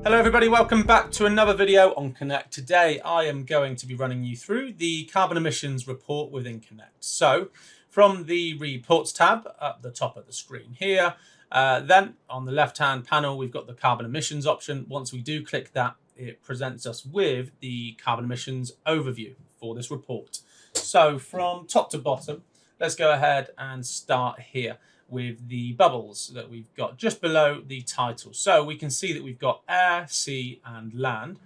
Hello everybody, welcome back to another video on Connect. Today I am going to be running you through the carbon emissions report within Connect. So from the reports tab at the top of the screen here, then on the left hand panel we've got the carbon emissions option. Once we do click that, it presents us with the carbon emissions overview for this report. So from top to bottom, let's go ahead and start here with the bubbles that we've got just below the title. So we can see that we've got air, sea and land.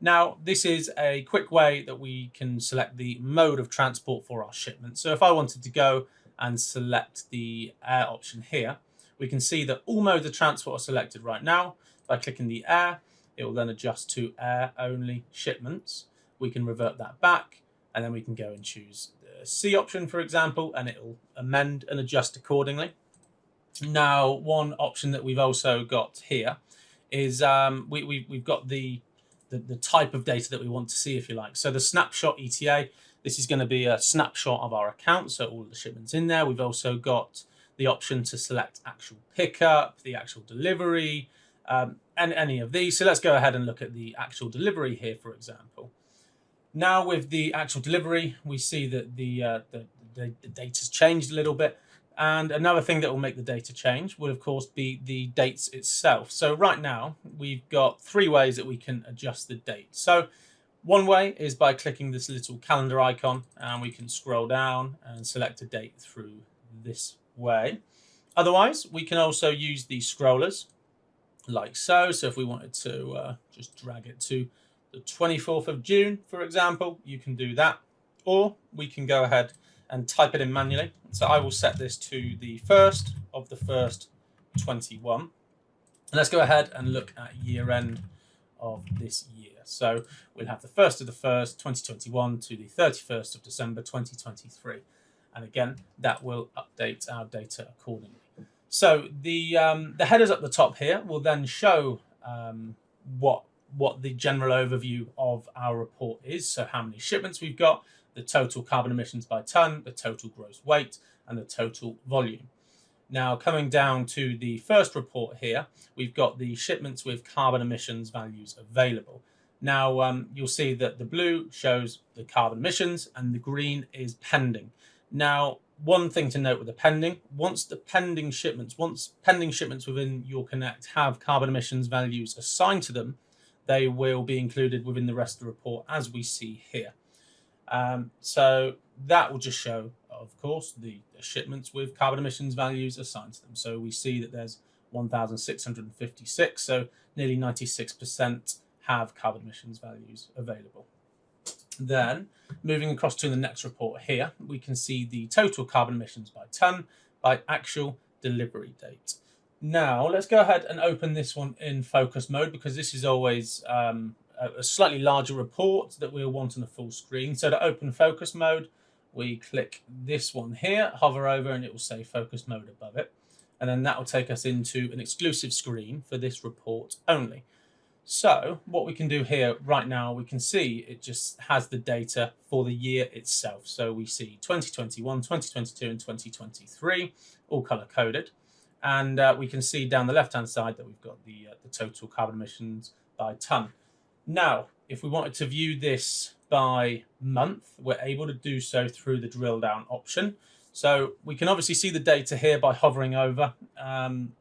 Now this is a quick way that we can select the mode of transport for our shipment. So if I wanted to go and select the air option here, we can see that all modes of transport are selected right now. By clicking the air, it will then adjust to air only shipments. We can revert that back and then we can go and choose the sea option, for example, and it will amend and adjust accordingly. Now, one option that we've also got here is we've got the type of data that we want to see, if you like. So the snapshot ETA, this is going to be a snapshot of our account, so all the shipments in there. We've also got the option to select actual pickup, the actual delivery, and any of these. So let's go ahead and look at the actual delivery here, for example. Now with the actual delivery, we see that the data's changed a little bit. And another thing that will make the data change will, of course, be the dates itself. So right now, we've got three ways that we can adjust the date. So one way is by clicking this little calendar icon, and we can scroll down and select a date through this way. Otherwise, we can also use the scrollers like so. So if we wanted to just drag it to the 24th of June, for example, you can do that. Or we can go ahead and type it in manually. So I will set this to the 1st of the 1st, 21. And let's go ahead and look at year end of this year. So we'll have the 1st of the 1st, 2021 to the 31st of December, 2023. And again, that will update our data accordingly. So the headers at the top here will then show what the general overview of our report is. So how many shipments we've got, the total carbon emissions by ton, the total gross weight, and the total volume. Now, coming down to the first report here, we've got the shipments with carbon emissions values available. Now, you'll see that the blue shows the carbon emissions and the green is pending. Now, one thing to note with the pending, once pending shipments within your Connect have carbon emissions values assigned to them, they will be included within the rest of the report as we see here. So that will just show, of course, the shipments with carbon emissions values assigned to them. So we see that there's 1,656, so nearly 96% have carbon emissions values available. Then, moving across to the next report here, we can see the total carbon emissions by ton by actual delivery date. Now, let's go ahead and open this one in focus mode, because this is always a slightly larger report that we'll want on a full screen. So to open focus mode, we click this one here, hover over, and it will say focus mode above it. And then that will take us into an exclusive screen for this report only. So what we can do here right now, we can see it just has the data for the year itself. So we see 2021, 2022, and 2023, all color coded. And we can see down the left-hand side that we've got the total carbon emissions by ton. Now, if we wanted to view this by month, we're able to do so through the drill down option. So we can obviously see the data here by hovering over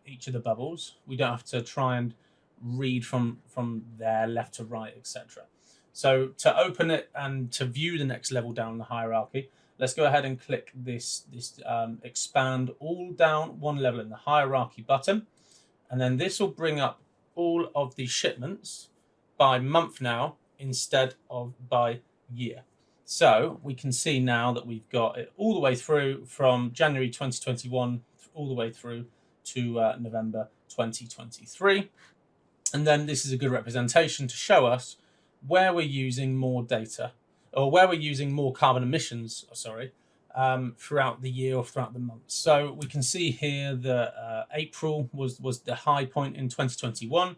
each of the bubbles. We don't have to try and read from there left to right, etc. So to open it and to view the next level down the hierarchy, let's go ahead and click this expand all down one level in the hierarchy button. And then this will bring up all of the shipments by month now instead of by year. So we can see now that we've got it all the way through from January 2021 all the way through to November 2023. And then this is a good representation to show us where we're using more data, or where we're using more carbon emissions, throughout the year or throughout the month. So we can see here that April was the high point in 2021.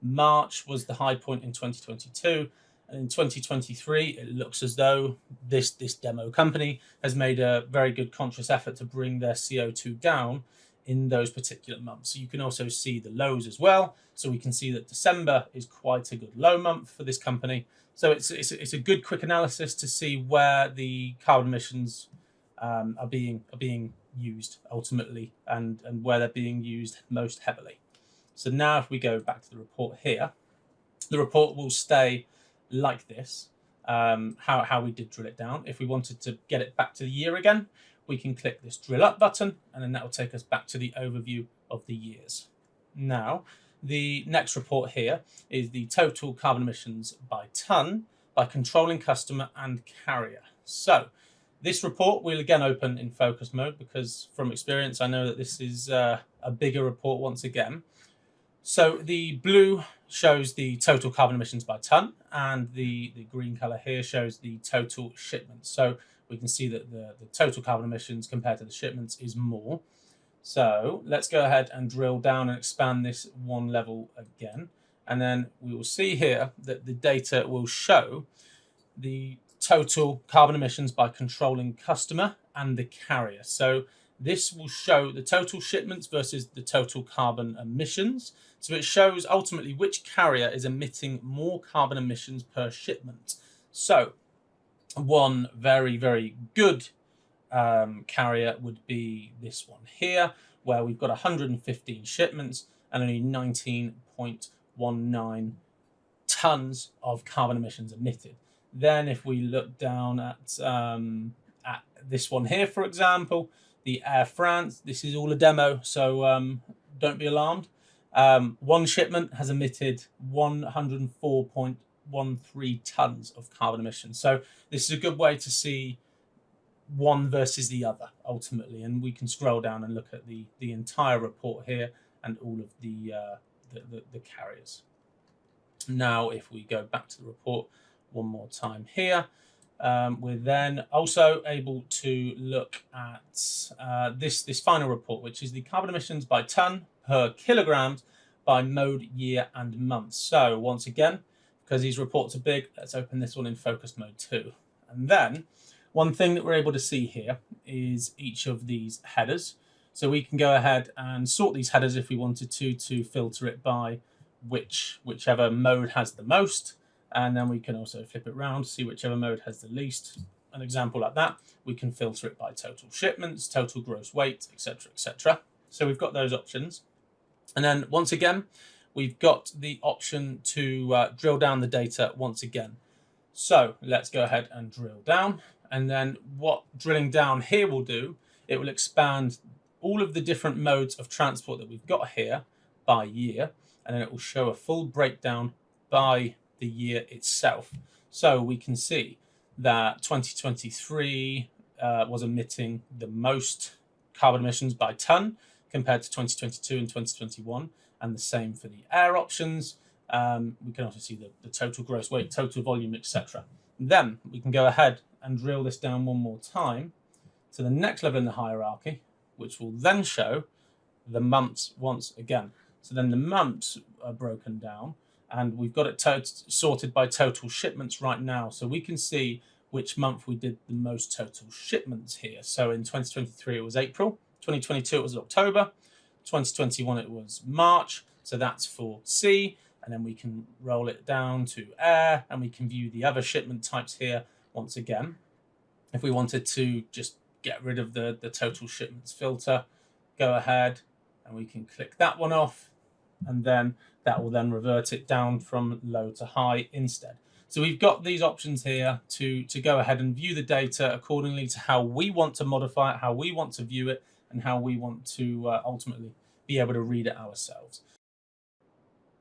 March was the high point in 2022, and in 2023 it looks as though this demo company has made a very good conscious effort to bring their CO2 down in those particular months. So you can also see the lows as well. So we can see that December is quite a good low month for this company. So it's a good quick analysis to see where the carbon emissions are being used ultimately, and where they're being used most heavily. So now if we go back to the report here, the report will stay like this, how we did drill it down. If we wanted to get it back to the year again, we can click this drill up button, and then that will take us back to the overview of the years. Now, the next report here is the total carbon emissions by tonne by controlling customer and carrier. So this report will again open in focus mode, because from experience I know that this is a bigger report once again. So the blue shows the total carbon emissions by tonne, and the green colour here shows the total shipments. So we can see that the total carbon emissions compared to the shipments is more. So let's go ahead and drill down and expand this one level again. And then we will see here that the data will show the total carbon emissions by controlling customer and the carrier. So this will show the total shipments versus the total carbon emissions. So it shows ultimately which carrier is emitting more carbon emissions per shipment. So one very, very good carrier would be this one here, where we've got 115 shipments and only 19.19 tons of carbon emissions emitted. Then if we look down at this one here, for example, the Air France, this is all a demo, so don't be alarmed. One shipment has emitted 104.13 tons of carbon emissions. So this is a good way to see one versus the other ultimately, and we can scroll down and look at the entire report here and all of the carriers. Now if we go back to the report one more time here, we're then also able to look at this final report, which is the carbon emissions by tonne per kilograms by mode, year and month. So once again, because these reports are big, let's open this one in focus mode too. And then one thing that we're able to see here is each of these headers. So we can go ahead and sort these headers if we wanted to filter it by whichever mode has the most. And then we can also flip it around to see whichever mode has the least. An example like that, we can filter it by total shipments, total gross weight, etc., etc. So we've got those options. And then once again, we've got the option to drill down the data once again. So let's go ahead and drill down. And then what drilling down here will do, it will expand all of the different modes of transport that we've got here by year. And then it will show a full breakdown by the year itself. So we can see that 2023 was emitting the most carbon emissions by tonne compared to 2022 and 2021, and the same for the air options. We can also see the total gross weight, total volume, etc. Then we can go ahead and drill this down one more time to the next level in the hierarchy, which will then show the months once again. So then the months are broken down, and we've got it sorted by total shipments right now. So we can see which month we did the most total shipments here. So in 2023, it was April. 2022, it was October. 2021, it was March. So that's for sea. And then we can roll it down to air, and we can view the other shipment types here once again. If we wanted to just get rid of the total shipments filter, go ahead and we can click that one off, and then that will then revert it down from low to high instead. So we've got these options here to go ahead and view the data accordingly to how we want to modify it, how we want to view it, and how we want to ultimately be able to read it ourselves.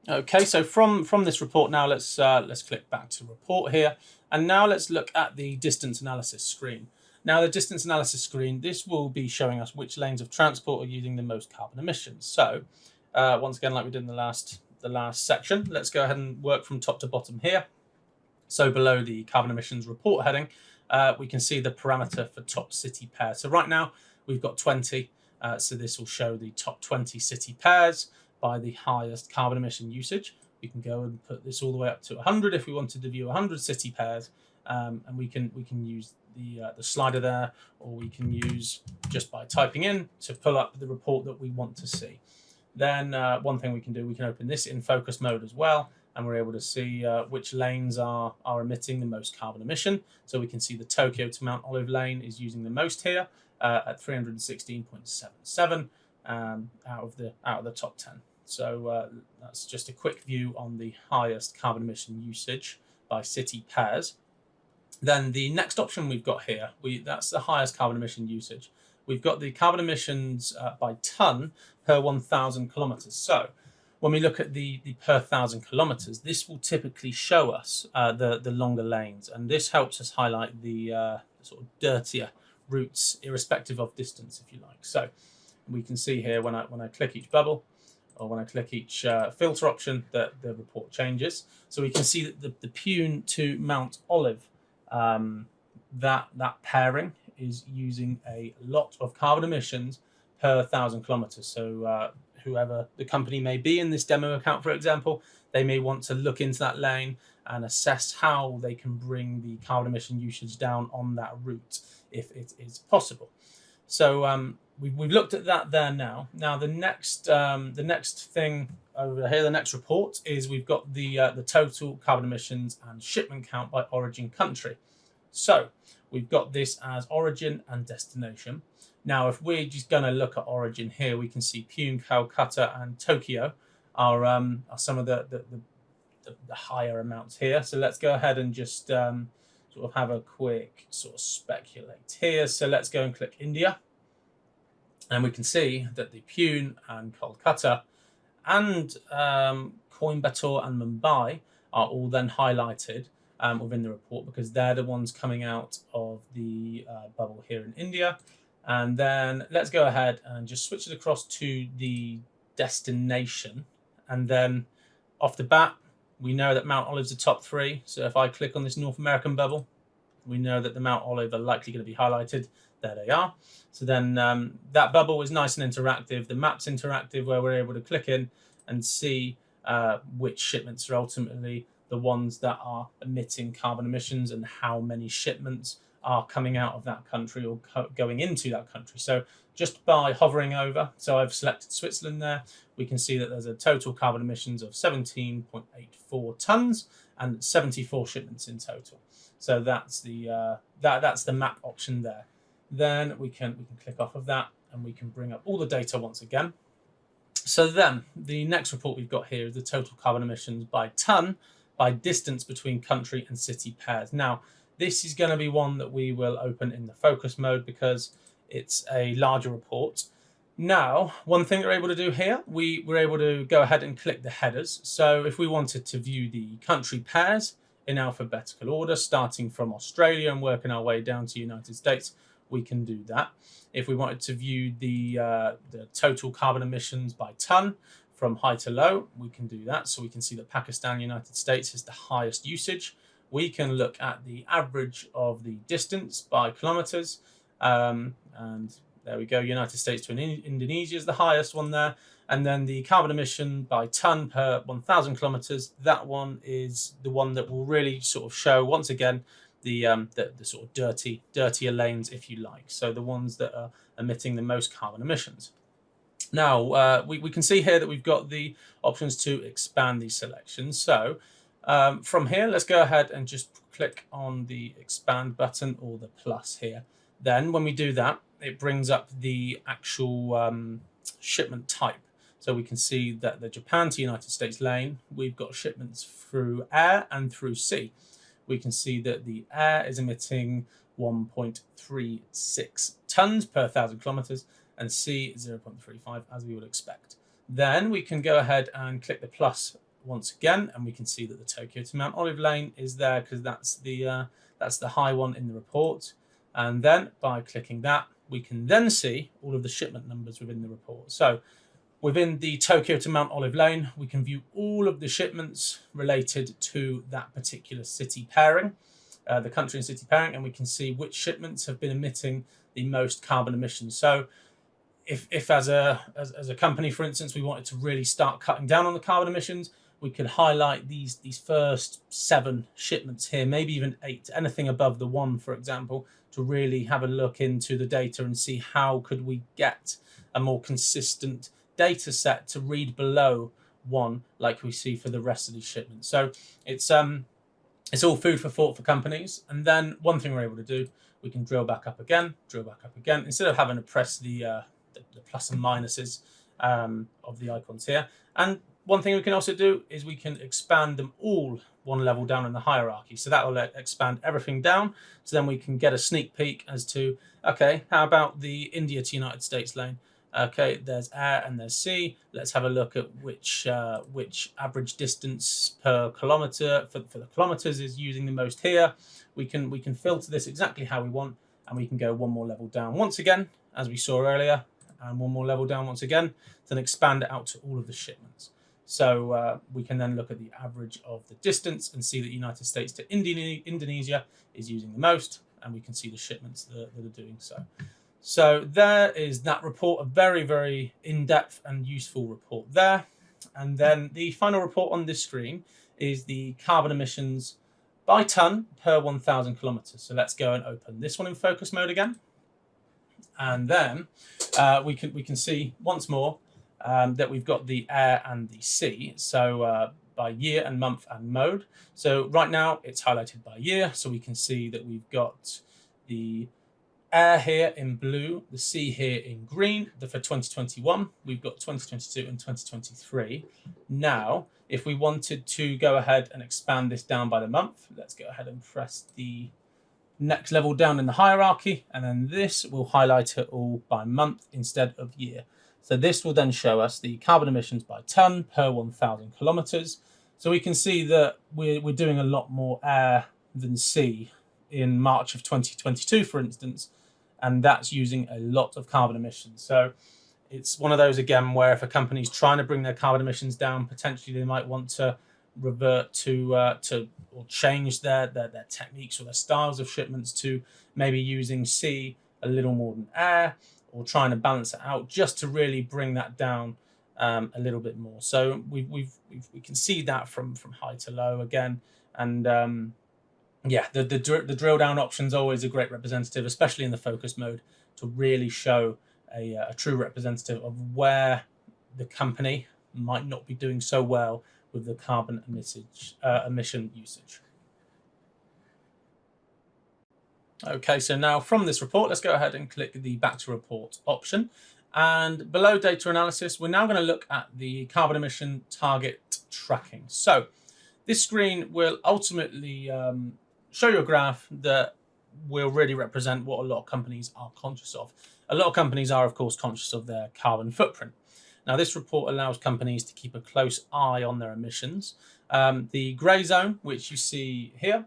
Okay, so from this report now, let's click back to report here, and now let's look at the distance analysis screen. Now the distance analysis screen, this will be showing us which lanes of transport are using the most carbon emissions. So once again, like we did in the last section, let's go ahead and work from top to bottom here. So below the carbon emissions report heading, we can see the parameter for top city pairs. So right now we've got 20, so this will show the top 20 city pairs by the highest carbon emission usage. We can go and put this all the way up to 100 if we wanted to view 100 city pairs, and we can use the slider there, or we can use just by typing in to pull up the report that we want to see. Then one thing we can do, we can open this in focus mode as well, and we're able to see which lanes are emitting the most carbon emission. So we can see the Tokyo to Mount Olive lane is using the most here at 316.77 out of the top 10. So that's just a quick view on the highest carbon emission usage by city pairs. Then the next option we've got here, that's the highest carbon emission usage. We've got the carbon emissions by ton per 1,000 kilometers. So when we look at the per 1,000 kilometers, this will typically show us the longer lanes, and this helps us highlight the sort of dirtier routes, irrespective of distance, if you like. So we can see here when I click each bubble, or when I click each filter option, that the report changes. So we can see that the Pune to Mount Olive, that pairing is using a lot of carbon emissions per 1,000 kilometers. So whoever the company may be in this demo account, for example, they may want to look into that lane and assess how they can bring the carbon emission usage down on that route, if it is possible. So we've looked at that there now. Now the next thing over here, the next report, is we've got the total carbon emissions and shipment count by origin country. So we've got this as origin and destination. Now, if we're just going to look at origin here, we can see Pune, Calcutta, and Tokyo are some of the higher amounts here. So let's go ahead and just sort of have a quick sort of speculate here. So let's go and click India, and we can see that the Pune and Kolkata and Coimbatore and Mumbai are all then highlighted within the report, because they're the ones coming out of the bubble here in India. And then let's go ahead and just switch it across to the destination. And then off the bat, we know that Mount Olive's the top 3. So if I click on this North American bubble, we know that the Mount Olive are likely going to be highlighted. There they are. So then that bubble is nice and interactive. The map's interactive, where we're able to click in and see which shipments are ultimately the ones that are emitting carbon emissions, and how many shipments are coming out of that country or going into that country. So just by hovering over, so I've selected Switzerland there, we can see that there's a total carbon emissions of 17.84 tons and 74 shipments in total. So that's the that's the map option there. Then we can click off of that, and we can bring up all the data once again. So then the next report we've got here is the total carbon emissions by ton by distance between country and city pairs. Now, this is going to be one that we will open in the focus mode, because it's a larger report. Now, one thing we're able to do here, we're able to go ahead and click the headers. So if we wanted to view the country pairs in alphabetical order, starting from Australia and working our way down to United States, we can do that. If we wanted to view the total carbon emissions by ton from high to low, we can do that. So we can see that Pakistan, United States is the highest usage. We can look at the average of the distance by kilometers, and there we go. United States to Indonesia is the highest one there. And then the carbon emission by ton per 1,000 kilometers, that one is the one that will really sort of show, once again, the sort of dirtier lanes, if you like. So the ones that are emitting the most carbon emissions. Now, we can see here that we've got the options to expand these selections. So from here, let's go ahead and just click on the expand button, or the plus here. Then when we do that, it brings up the actual shipment type. So we can see that the Japan to United States lane, we've got shipments through air and through sea. We can see that the air is emitting 1.36 tons per 1,000 kilometers, and sea 0.35, as we would expect. Then we can go ahead and click the plus once again, and we can see that the Tokyo to Mount Olive lane is there, because that's the high one in the report. And then by clicking that, we can then see all of the shipment numbers within the report. So within the Tokyo to Mount Olive lane, we can view all of the shipments related to that particular city pairing, the country and city pairing, and we can see which shipments have been emitting the most carbon emissions. So if as a company, for instance, we wanted to really start cutting down on the carbon emissions, we could highlight these first 7 shipments here, maybe even 8, anything above the 1, for example, to really have a look into the data and see how could we get a more consistent data set to read below 1 like we see for the rest of these shipments. So it's all food for thought for companies. And then one thing we're able to do, we can drill back up again, instead of having to press the plus and minuses of the icons here. And one thing we can also do is we can expand them all 1 level down in the hierarchy. So that will expand everything down. So then we can get a sneak peek as to, okay, how about the India to United States lane? Okay, there's air and there's sea. Let's have a look at which average distance per kilometer for the kilometers is using the most here. We can filter this exactly how we want, and we can go 1 more level down once again, as we saw earlier, and 1 more level down once again, then expand it out to all of the shipments. So we can then look at the average of the distance and see that United States to Indonesia is using the most, and we can see the shipments that are doing so. So there is that report, a very, very in-depth and useful report there. And then the final report on this screen is the carbon emissions by ton per 1,000 kilometers. So let's go and open this one in focus mode again. And then we can see once more that we've got the air and the sea. So by year and month and mode. So right now it's highlighted by year. So we can see that we've got the air here in blue, the sea here in green. For 2021, we've got 2022 and 2023. Now, if we wanted to go ahead and expand this down by the month, let's go ahead and press the next level down in the hierarchy, and then this will highlight it all by month instead of year. So this will then show us the carbon emissions by ton per 1,000 kilometers. So we can see that we're doing a lot more air than sea in March of 2022, for instance, and that's using a lot of carbon emissions. So it's one of those, again, where if a company's trying to bring their carbon emissions down, potentially they might want to revert to or change their techniques or their styles of shipments to maybe using sea a little more than air, or trying to balance it out just to really bring that down a little bit more. So we can see that from high to low again, and yeah, the drill down option is always a great representative, especially in the focus mode, to really show a true representative of where the company might not be doing so well with the carbon emission usage. Okay, so now from this report, let's go ahead and click the back to report option. And below data analysis, we're now going to look at the carbon emission target tracking. So this screen will ultimately show you a graph that will really represent what a lot of companies are conscious of. A lot of companies are, of course, conscious of their carbon footprint. Now, this report allows companies to keep a close eye on their emissions. The grey zone, which you see here,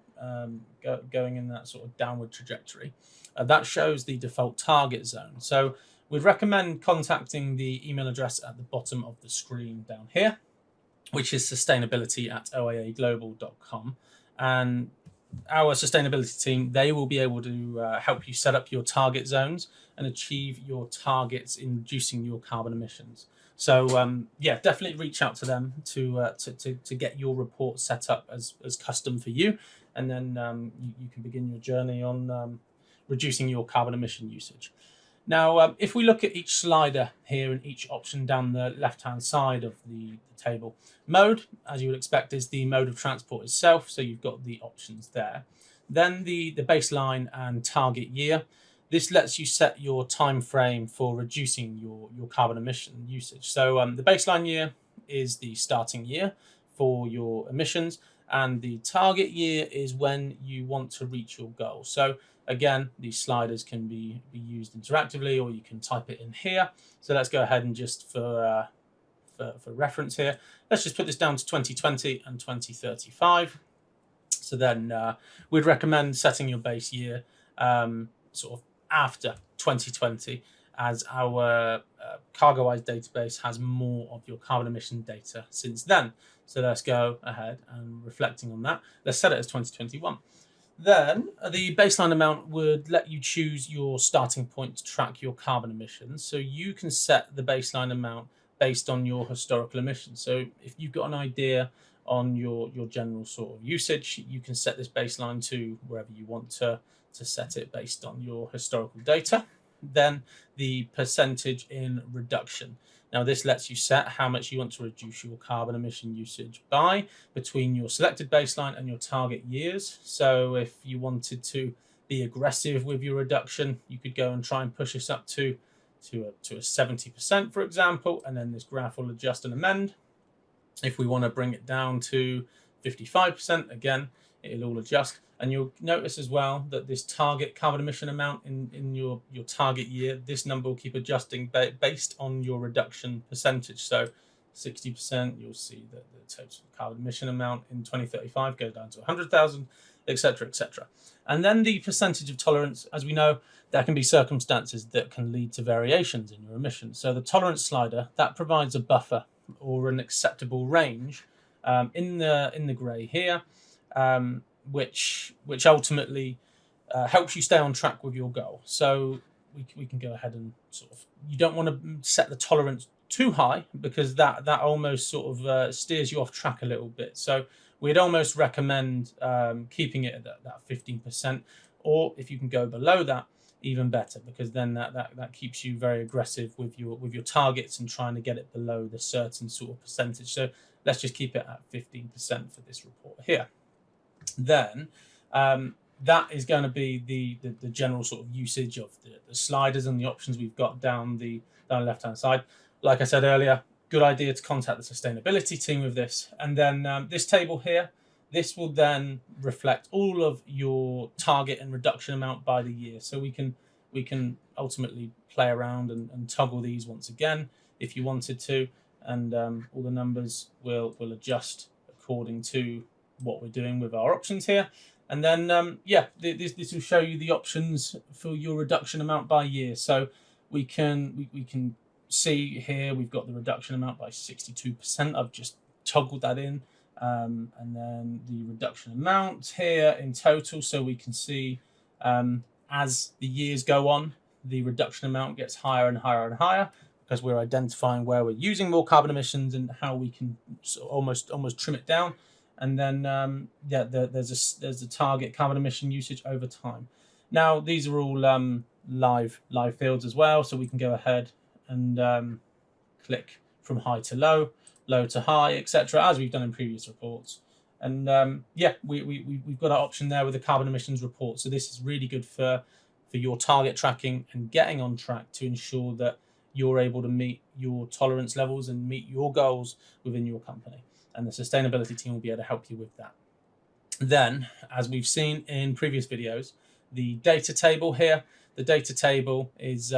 going in that sort of downward trajectory, that shows the default target zone. So we'd recommend contacting the email address at the bottom of the screen down here, which is sustainability@oiaglobal.com. And our sustainability team, they will be able to help you set up your target zones and achieve your targets in reducing your carbon emissions. So yeah, definitely reach out to them to get your report set up as custom for you, and then you can begin your journey on reducing your carbon emission usage. Now, if we look at each slider here and each option down the left-hand side of the table, mode, as you would expect, is the mode of transport itself. So you've got the options there. Then the baseline and target year. This lets you set your time frame for reducing your carbon emission usage. So the baseline year is the starting year for your emissions, and the target year is when you want to reach your goal. So again, these sliders can be used interactively, or you can type it in here. So let's go ahead and just for reference here, let's just put this down to 2020 and 2035. So then we'd recommend setting your base year sort of after 2020, as our CargoWise database has more of your carbon emission data since then. So let's go ahead and reflecting on that. Let's set it as 2021. Then the baseline amount would let you choose your starting point to track your carbon emissions. So you can set the baseline amount based on your historical emissions. So if you've got an idea on your general sort of usage. You can set this baseline to wherever you want to set it based on your historical data. Then the percentage in reduction. Now this lets you set how much you want to reduce your carbon emission usage by between your selected baseline and your target years. So if you wanted to be aggressive with your reduction, you could go and try and push this up to a 70%, for example, and then this graph will adjust and amend. If we want to bring it down to 55%, again, it'll all adjust. And you'll notice as well that this target carbon emission amount in your target year, this number will keep adjusting based on your reduction percentage. So 60%, you'll see that the total carbon emission amount in 2035 goes down to 100,000, etc., etc. And then the percentage of tolerance, as we know, there can be circumstances that can lead to variations in your emissions. So the tolerance slider, that provides a buffer or an acceptable range in the grey here, which ultimately helps you stay on track with your goal. So we can go ahead and sort of, you don't want to set the tolerance too high because that almost sort of steers you off track a little bit. So we'd almost recommend keeping it at that 15%, or if you can go below that, even better, because then that keeps you very aggressive with your targets and trying to get it below the certain sort of percentage. So let's just keep it at 15% for this report here. Then that is going to be the general sort of usage of the sliders and the options we've got down the left hand side. Like I said earlier, good idea to contact the sustainability team with this. And then this table here, this will then reflect all of your target and reduction amount by the year. So we can ultimately play around and toggle these once again if you wanted to, and all the numbers will adjust according to what we're doing with our options here. And then yeah, this will show you the options for your reduction amount by year. So we can see here we've got the reduction amount by 62%. I've just toggled that in. And then the reduction amount here in total, so we can see as the years go on, the reduction amount gets higher and higher and higher because we're identifying where we're using more carbon emissions and how we can sort of almost trim it down. And then yeah, there's a target carbon emission usage over time. Now these are all live fields as well, so we can go ahead and click from high to low to high, etc., as we've done in previous reports. And yeah, we've got our option there with the carbon emissions report. So this is really good for your target tracking and getting on track to ensure that you're able to meet your tolerance levels and meet your goals within your company. And the sustainability team will be able to help you with that. Then, as we've seen in previous videos, the data table here, the data table is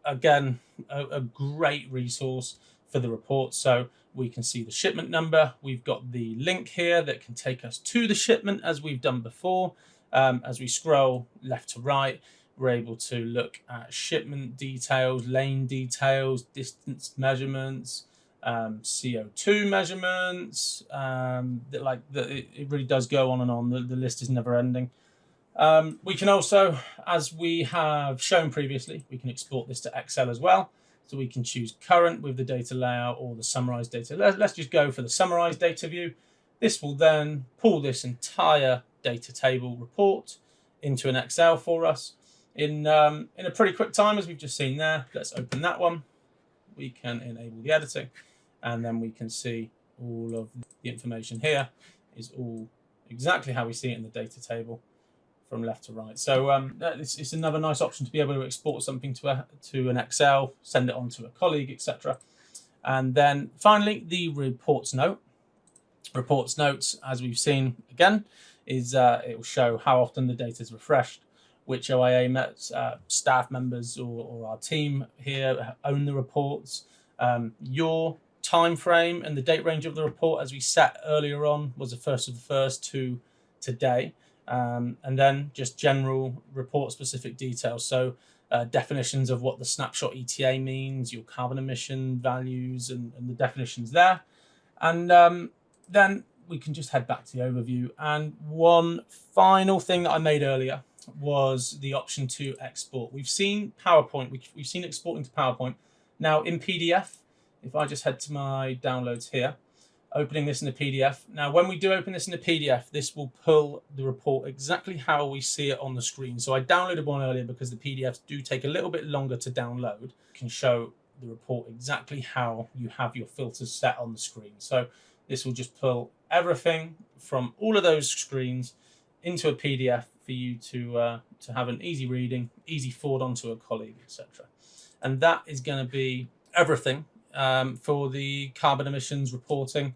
again a great resource for the report. So we can see the shipment number. We've got the link here that can take us to the shipment as we've done before. As we scroll left to right, we're able to look at shipment details, lane details, distance measurements, CO2 measurements. It really does go on and on. The list is never ending. We can also, as we have shown previously, we can export this to Excel as well. So we can choose current with the data layout or the summarized data. Let's just go for the summarized data view. This will then pull this entire data table report into an Excel for us in a pretty quick time, as we've just seen there. Let's open that one. We can enable the editing, and then we can see all of the information here is all exactly how we see it in the data table from left to right. So it's another nice option to be able to export something to an Excel, send it on to a colleague, etc. And then finally, the reports note. Reports notes, as we've seen again, is it will show how often the data is refreshed, which OIA staff members or our team here own the reports, your time frame and the date range of the report, as we set earlier on, was the 1st of the 1st to today. And then just general report specific details. So definitions of what the snapshot ETA means, your carbon emission values and the definitions there. And then we can just head back to the overview. And one final thing that I made earlier was the option to export. We've seen PowerPoint, we've seen exporting to PowerPoint. Now in PDF, if I just head to my downloads here, opening this in the PDF. Now, when we do open this in the PDF, this will pull the report exactly how we see it on the screen. So I downloaded one earlier because the PDFs do take a little bit longer to download. It can show the report exactly how you have your filters set on the screen. So this will just pull everything from all of those screens into a PDF for you to have an easy reading, easy forward onto a colleague, etc. And that is going to be everything for the carbon emissions reporting.